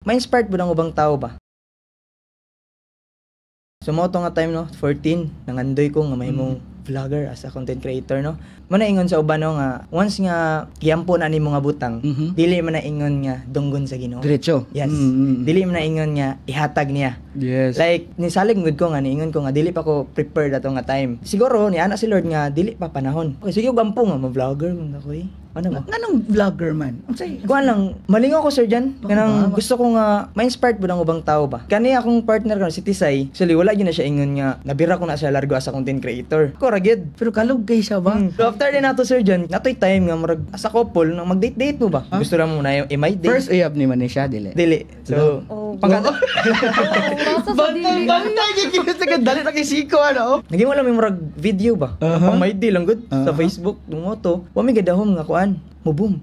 ma-inspired po ng ubang tao ba? So mo to nga time no, 14, nangandoy ko nga mahimong vlogger as a content creator no. Muna ingon sa uban no nga once nga giyampo na nimo nga butang, dili man na ingon nga dunggon sa Ginoo. Diretso. Yes. Dili man na ingon nga ihatag niya. Yes. Like nisalig gud ko nga niingon ko nga dili pa ko prepared ato nga time. Siguro ni ana si Lord nga dili pa panahon. Okay, sige gampo nga ma-vlogger man ako eh. Ano ba? Nganong vlogger man? Unsay? Kuan lang, malingaw ko sir dyan. Kanang gusto ko nga ma-inspired po ng ubang tao ba. Kani akong partner ko si Tisay, actually wala gyud na siya ingon nga nabira ko na siya largo as a content creator. Ko ra gyud. Pero kalog kay siya ba? So after din nato sir dyan, natoy time nga murag as a couple nang mag-date-date mo ba? Gusto ra mo na yung may date. First uyab ni man ni siya dili. Dili. So Pagka Nasa sa dili. Bantay kay dali na kay Siko ano. naging wala may murag video ba? Pang may day lang good sa Facebook, dumoto. Wa may gadahom nga kuan. Mo boom.